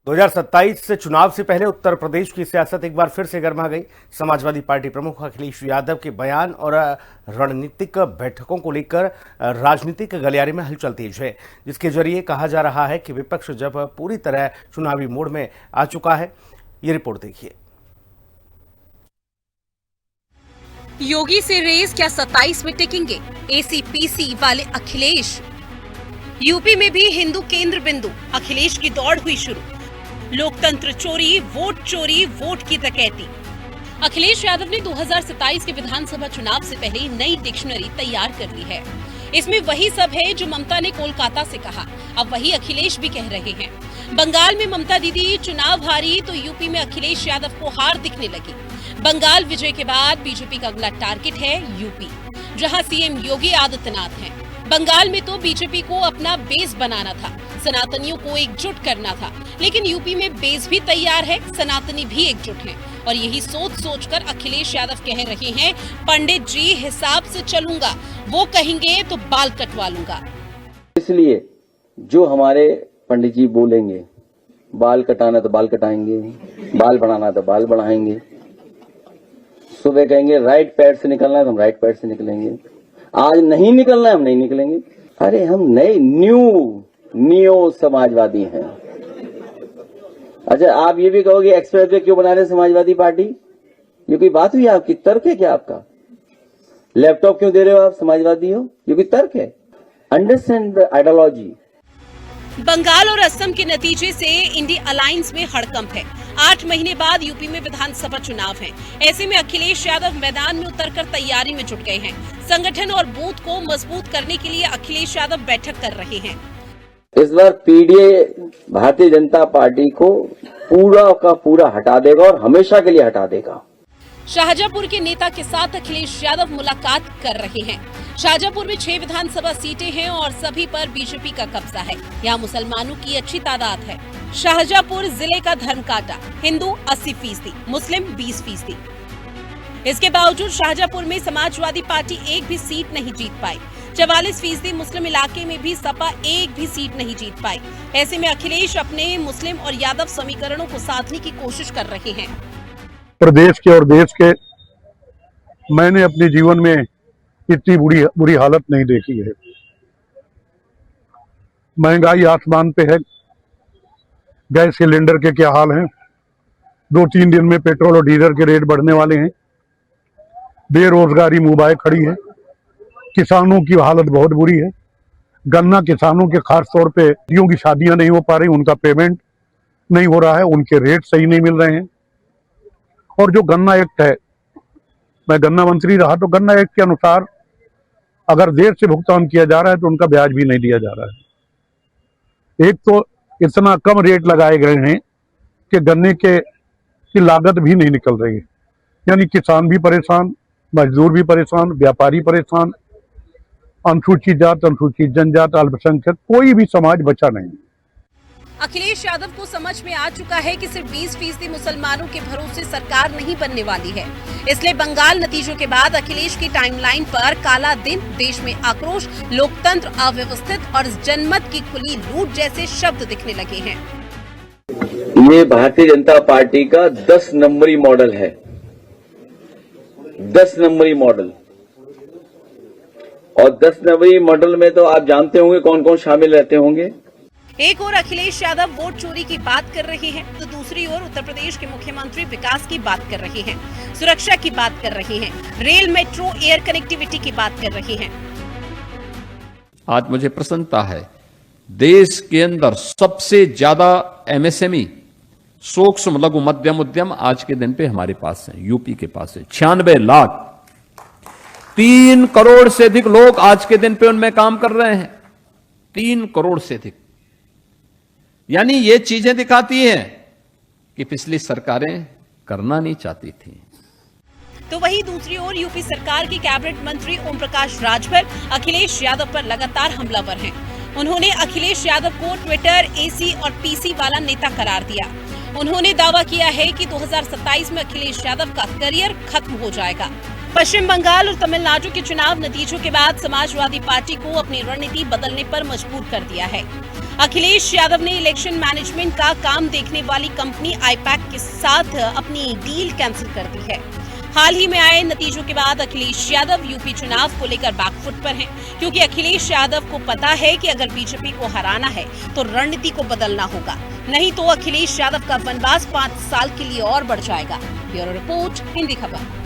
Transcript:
2027 से चुनाव से पहले उत्तर प्रदेश की सियासत एक बार फिर से गर्मा गई। समाजवादी पार्टी प्रमुख अखिलेश यादव के बयान और रणनीतिक बैठकों को लेकर राजनीतिक गलियारे में हलचल तेज है, जिसके जरिए कहा जा रहा है कि विपक्ष जब पूरी तरह चुनावी मोड में आ चुका है। ये रिपोर्ट देखिए। योगी से रेस क्या 27 में टिकेंगे एसीपीसी वाले अखिलेश? यूपी में भी हिंदू केंद्र बिंदु, अखिलेश की दौड़ हुई शुरू। लोकतंत्र चोरी, वोट की डकैती। अखिलेश यादव ने 2027 के विधानसभा चुनाव से पहले नई डिक्शनरी तैयार कर ली है। इसमें वही सब है जो ममता ने कोलकाता से कहा, अब वही अखिलेश भी कह रहे हैं। बंगाल में ममता दीदी चुनाव हारी तो यूपी में अखिलेश यादव को हार दिखने लगी। बंगाल विजय के बाद बीजेपी का अगला टारगेट है यूपी, जहां सीएम योगी आदित्यनाथ हैं। बंगाल में तो बीजेपी को अपना बेस बनाना था, सनातनियों को एकजुट करना था, लेकिन यूपी में बेस भी तैयार है, सनातनी भी एकजुट हैं। और यही सोचकर अखिलेश यादव कह रहे हैं, पंडित जी हिसाब से चलूंगा, वो कहेंगे तो बाल कटवा लूंगा। इसलिए जो हमारे पंडित जी बोलेंगे, बाल कटाना तो बाल कटाएंगे, बाल बढ़ाना तो बाल बढ़ाएंगे। सुबह कहेंगे राइट पैर से निकलना है तो हम राइट पैर से निकलेंगे, आज नहीं निकलना है हम नहीं निकलेंगे। अरे हम नए न्यू समाजवादी हैं। अच्छा, आप ये भी कहोगे एक्सप्रेस वे क्यों बना रहे समाजवादी पार्टी? ये कोई बात हुई आपकी? तर्क है क्या आपका? लैपटॉप क्यों दे रहे हो आप? समाजवादी हो, ये कोई तर्क है? Understand the ideology. बंगाल और असम के नतीजे से इंडी अलायंस में हड़कंप है। 8 महीने बाद यूपी में विधानसभा चुनाव है। ऐसे में अखिलेश यादव मैदान में उतरकर तैयारी में जुट गए हैं। संगठन और बूथ को मजबूत करने के लिए अखिलेश यादव बैठक कर रहे हैं। इस बार पीडीए भारतीय जनता पार्टी को पूरा का पूरा हटा देगा और हमेशा के लिए हटा देगा। शाहजहांपुर के नेता के साथ अखिलेश यादव मुलाकात कर रहे हैं। शाहजहांपुर में 6 विधानसभा सीटें हैं और सभी पर बीजेपी का कब्जा है। यहाँ मुसलमानों की अच्छी तादाद है। शाहजहांपुर जिले का धर्म काटा, हिंदू 80%, मुस्लिम 20%। इसके बावजूद शाहजहांपुर में समाजवादी पार्टी एक भी सीट नहीं जीत पाई। 44% मुस्लिम इलाके में भी सपा एक भी सीट नहीं जीत पाई। ऐसे में अखिलेश अपने मुस्लिम और यादव समीकरणों को साधने की कोशिश कर रहे हैं। प्रदेश के और देश के मैंने अपने जीवन में इतनी बुरी हालत नहीं देखी है। महंगाई आसमान पे है, गैस सिलेंडर के क्या हाल हैं, 2-3 दिन में पेट्रोल और डीजल के रेट बढ़ने वाले हैं, बेरोजगारी मुंह बाए खड़ी है, किसानों की हालत बहुत बुरी है। गन्ना किसानों के खास तौर पे जियों की शादियां नहीं हो पा रही, उनका पेमेंट नहीं हो रहा है, उनके रेट सही नहीं मिल रहे हैं। और जो गन्ना एक्ट है, मैं गन्ना मंत्री रहा तो गन्ना एक्ट के अनुसार अगर देर से भुगतान किया जा रहा है तो उनका ब्याज भी नहीं दिया जा रहा है। एक तो इतना कम रेट लगाए गए हैं कि गन्ने की लागत भी नहीं निकल रही है। यानी किसान भी परेशान, मजदूर भी परेशान, व्यापारी परेशान, अनुसूचित जात, अनुसूचित जनजात, अल्पसंख्यक, कोई भी समाज बचा नहीं। अखिलेश यादव को समझ में आ चुका है कि सिर्फ 20% मुसलमानों के भरोसे सरकार नहीं बनने वाली है। इसलिए बंगाल नतीजों के बाद अखिलेश की टाइमलाइन पर काला दिन, देश में आक्रोश, लोकतंत्र अव्यवस्थित और जनमत की खुली लूट जैसे शब्द दिखने लगे हैं। ये भारतीय जनता पार्टी का 10 नंबरी मॉडल है, 10 नंबरी मॉडल। और 10 नंबरी मॉडल में तो आप जानते होंगे कौन कौन शामिल रहते होंगे। एक ओर अखिलेश यादव वोट चोरी की बात कर रहे हैं तो दूसरी ओर उत्तर प्रदेश के मुख्यमंत्री विकास की बात कर रहे हैं, सुरक्षा की बात कर रहे हैं, रेल, मेट्रो, एयर कनेक्टिविटी की बात कर रहे हैं। आज मुझे प्रसन्नता है, देश के अंदर सबसे ज्यादा एमएसएमई, सूक्ष्म लघु मध्यम उद्यम आज के दिन पे हमारे पास है, यूपी के पास है। 96 लाख, 3 करोड़ से अधिक लोग आज के दिन पे उनमें काम कर रहे हैं, 3 करोड़ से अधिक। यानी ये चीजें दिखाती हैं कि पिछली सरकारें करना नहीं चाहती थी। तो वहीं दूसरी ओर यूपी सरकार के कैबिनेट मंत्री ओम प्रकाश राजभर अखिलेश यादव पर लगातार हमलावर हैं। उन्होंने अखिलेश यादव को ट्विटर एसी और पीसी वाला नेता करार दिया। उन्होंने दावा किया है कि 2027 में अखिलेश यादव का करियर खत्म हो जाएगा। पश्चिम बंगाल और तमिलनाडु के चुनाव नतीजों के बाद समाजवादी पार्टी को अपनी रणनीति बदलने पर मजबूर कर दिया है। अखिलेश यादव ने इलेक्शन मैनेजमेंट का काम देखने वाली कंपनी आईपैक के साथ अपनी डील कैंसिल कर दी है। हाल ही में आए नतीजों के बाद अखिलेश यादव यूपी चुनाव को लेकर बैकफुट पर हैं, क्योंकि अखिलेश यादव को पता है कि अगर बीजेपी को हराना है तो रणनीति को बदलना होगा, नहीं तो अखिलेश यादव का वनवास 5 साल के लिए और बढ़ जाएगा। ब्यूरो रिपोर्ट, हिंदी खबर।